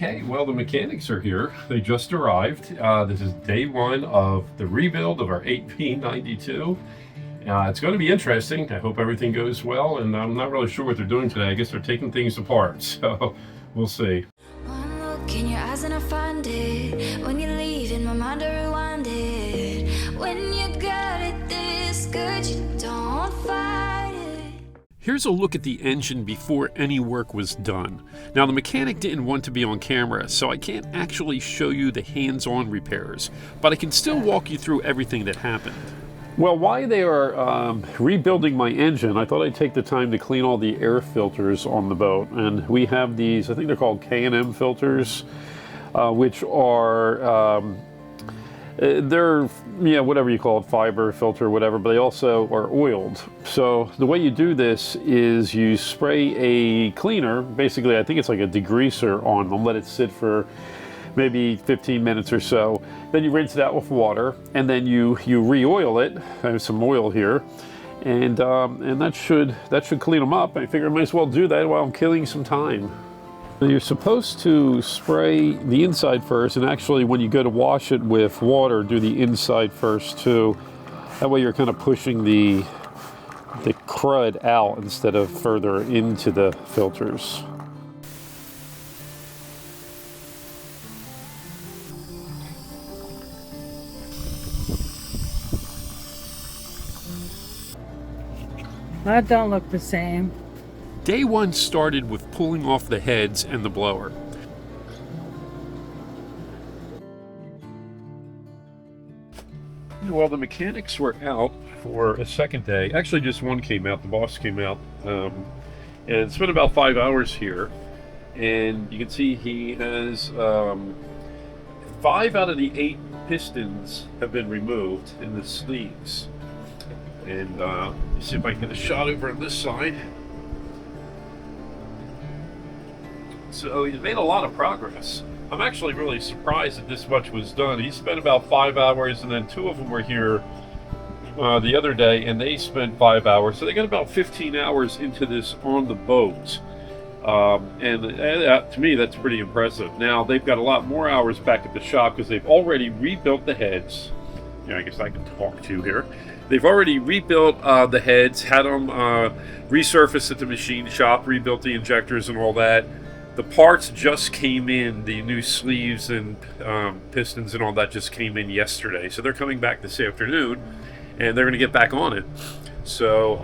Okay, well, the mechanics are here. They just arrived. This is day one of the rebuild of our 8P92. It's going to be interesting. I hope everything goes well, and I'm not really sure what they're doing today. I guess they're taking things apart, so we'll see. One look in your eyes and I find it. When you leave in my mind I rewind it. When you got it this good, you don't fight it. Here's a look at the engine before any work was done. Now, the mechanic didn't want to be on camera, so I can't actually show you the hands-on repairs, but I can still walk you through everything that happened. Well, while they are rebuilding my engine, I thought I'd take the time to clean all the air filters on the boat. And we have these, I think they're called K&M filters, which are, they're, whatever you call it, fiber filter, whatever, but they also are oiled. So the way you do this is you spray a cleaner, basically I think it's like a degreaser on them, let it sit for maybe 15 minutes or so. Then you rinse it out with water, and then you re-oil it. I have some oil here, and that should clean them up. I figure I might as well do that while I'm killing some time. Now you're supposed to spray the inside first, and actually when you go to wash it with water, do the inside first too. That way you're kind of pushing the crud out instead of further into the filters. That don't look the same. Day one started with pulling off the heads and the blower. Well, the mechanics were out for a second day. Actually, just one came out. The boss came out, and it's been about 5 hours here. And you can see he has 5 out of the 8 pistons have been removed in the sleeves. And let's see if I can get a shot over on this side. So he's made a lot of progress. I'm actually really surprised that this much was done. He spent about 5 hours, and then 2 of them were here the other day, and they spent 5 hours. So they got about 15 hours into this on the boat. And to me, that's pretty impressive. Now, they've got a lot more hours back at the shop because they've already rebuilt the heads. I guess I can talk to here. They've already rebuilt the heads, had them resurfaced at the machine shop, rebuilt the injectors and all that. The parts just came in, the new sleeves and pistons and all that just came in yesterday. So they're coming back this afternoon, and they're going to get back on it. So,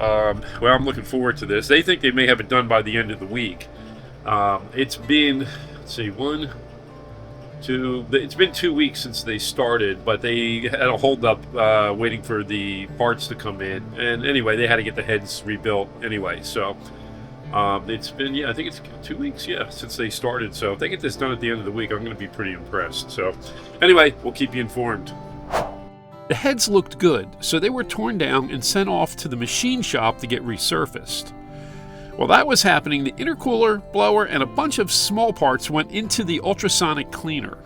well, I'm looking forward to this. They think they may have it done by the end of the week. It's been, let's see, it's been 2 weeks since they started, but they had a hold-up waiting for the parts to come in. And anyway, they had to get the heads rebuilt anyway. So it's been, I think it's 2 weeks, since they started. So if they get this done at the end of the week, I'm going to be pretty impressed. So anyway, we'll keep you informed. The heads looked good, so they were torn down and sent off to the machine shop to get resurfaced. While that was happening, the intercooler, blower, and a bunch of small parts went into the ultrasonic cleaner.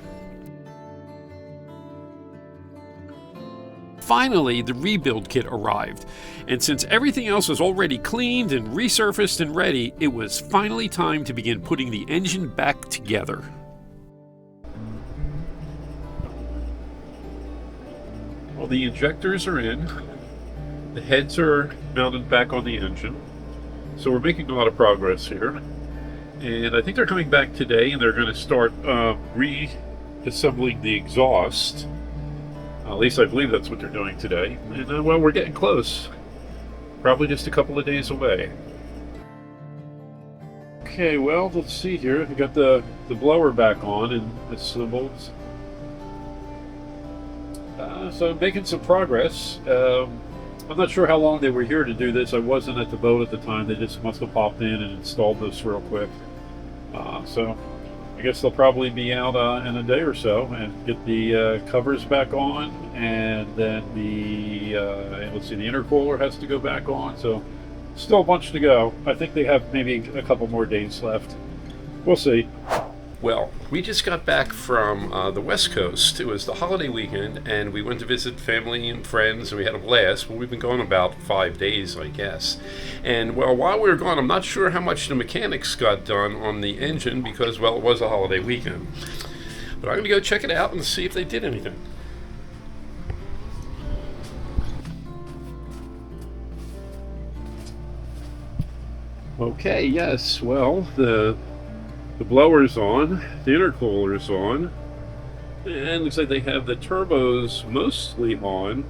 Finally, the rebuild kit arrived, and since everything else was already cleaned and resurfaced and ready, it was finally time to begin putting the engine back together. Well, the injectors are in, the heads are mounted back on the engine. So we're making a lot of progress here, and I think they're coming back today, and they're going to start reassembling the exhaust. At least I believe that's what they're doing today. And well, we're getting close. Probably just a couple of days away. Okay, well, let's see here. We got the blower back on and assembled. So I'm making some progress. I'm not sure how long they were here to do this. I wasn't at the boat at the time. They just must have popped in and installed this real quick. So I guess they'll probably be out in a day or so and get the covers back on, and then let's see, the intercooler has to go back on. So still a bunch to go. I think they have maybe a couple more days left. We'll see. Well, we just got back from the West Coast. It was the holiday weekend, and we went to visit family and friends, and we had a blast. Well, we've been gone about 5 days, I guess. And, well, while we were gone, I'm not sure how much the mechanics got done on the engine because, well, it was a holiday weekend. But I'm going to go check it out and see if they did anything. Okay, yes, well, the blower's on, the intercooler's on, and looks like they have the turbos mostly on.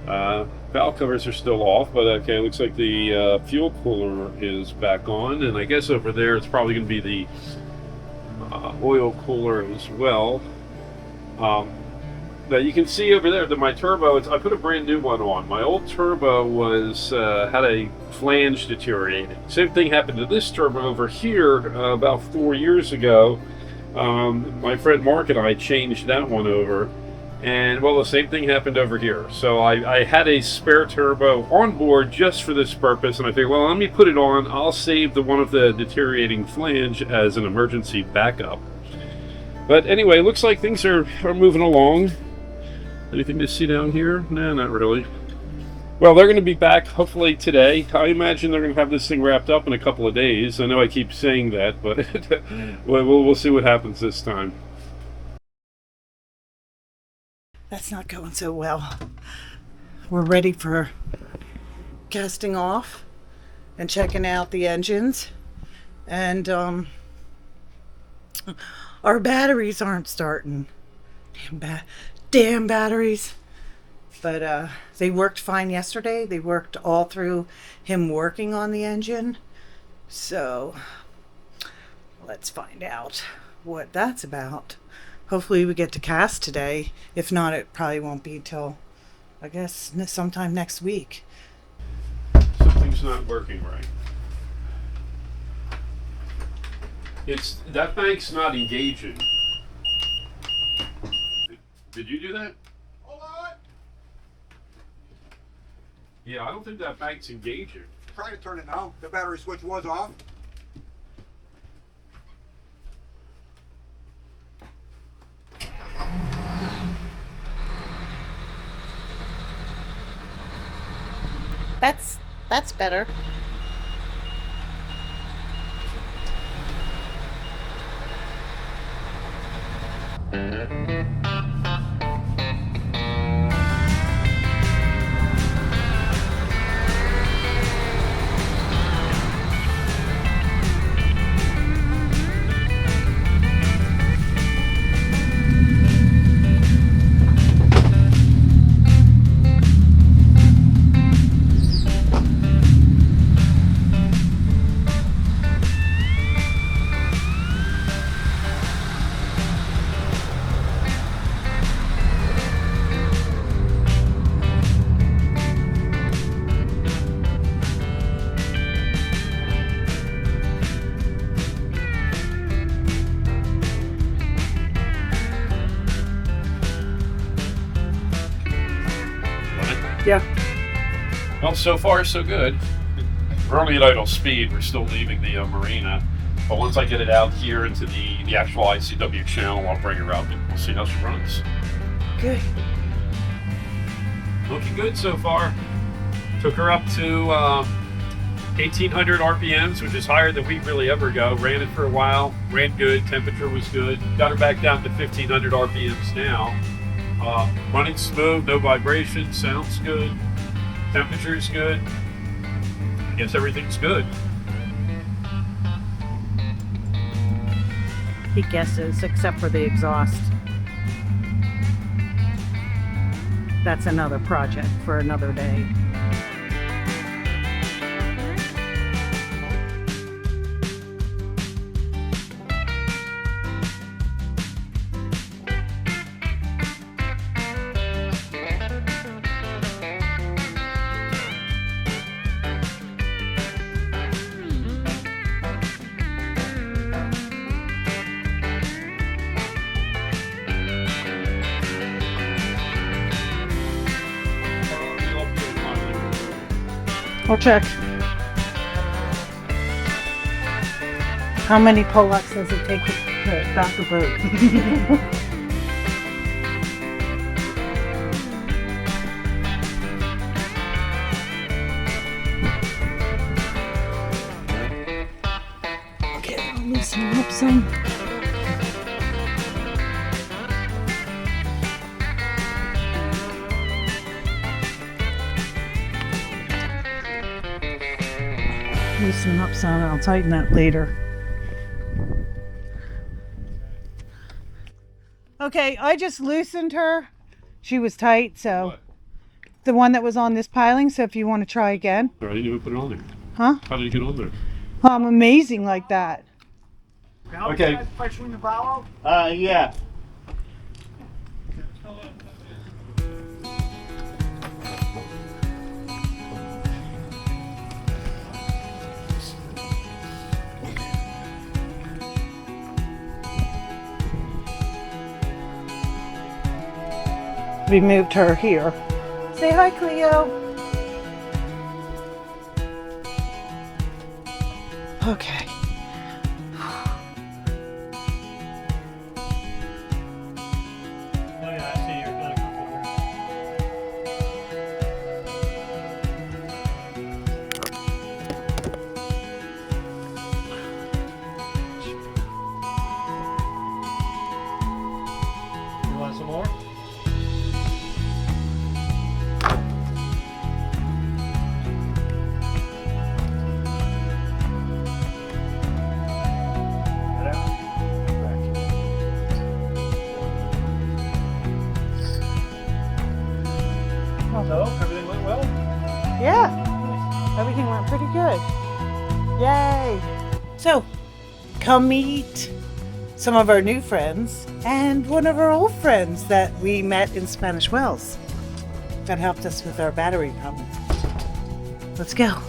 Valve covers are still off, but okay, looks like the fuel cooler is back on, and I guess over there it's probably going to be the oil cooler as well. Now you can see over there that my turbo, I put a brand new one on. My old turbo was had a flange deteriorated. Same thing happened to this turbo over here about 4 years ago. My friend Mark and I changed that one over, and well, the same thing happened over here. So I had a spare turbo on board just for this purpose, and I figured, well, let me put it on. I'll save the one of the deteriorating flange as an emergency backup. But anyway, looks like things are moving along. Anything to see down here? Nah, not really. Well, they're going to be back hopefully today. I imagine they're going to have this thing wrapped up in a couple of days. I know I keep saying that, but we'll see what happens this time. That's not going so well. We're ready for casting off and checking out the engines. And our batteries aren't starting. Damn batteries. But they worked fine yesterday. They worked all through him working on the engine. So let's find out what that's about. Hopefully we get to cast today. If not, it probably won't be till, I guess, sometime next week. Something's not working right. That bank's not engaging. Did you do that? Hold on. Yeah, I don't think that bank's engaging. Try to turn it now. The battery switch was off. That's better. Yeah. Well, so far so good. We're only at idle speed. We're still leaving the marina. But once I get it out here into the actual ICW channel, I'll bring her up and we'll see how she runs. Good. Looking good so far. Took her up to 1,800 RPMs, which is higher than we really ever go. Ran it for a while. Ran good. Temperature was good. Got her back down to 1,500 RPMs now. Running smooth, no vibration, sounds good, temperature's good. I guess everything's good. He guesses, except for the exhaust. That's another project for another day. I'll check. How many pull-ups does it take Okay, stop the boat. Okay, I'll loosen up some. Loosen up some, I'll tighten that later. Okay, I just loosened her. She was tight, so What? the one that was on this piling, so if you want to try again. I didn't even put it on there. Huh? How did you get on there? I'm amazing like that. Okay. Yeah. We moved her here. Say hi, Cleo. Okay. You want some more? So, everything went well? Yeah, everything went pretty good. Yay! So, come meet some of our new friends and one of our old friends that we met in Spanish Wells that helped us with our battery problem. Let's go.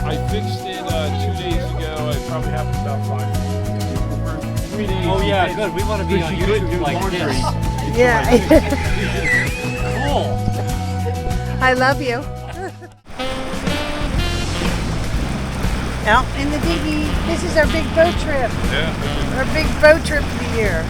I fixed it 2 days ago. I probably have to stop by. For 3 days. Oh yeah, good. We want to be on YouTube like this. Yeah. Cool. I love you. Out in the dinghy. This is our big boat trip. Yeah. Our big boat trip of the year.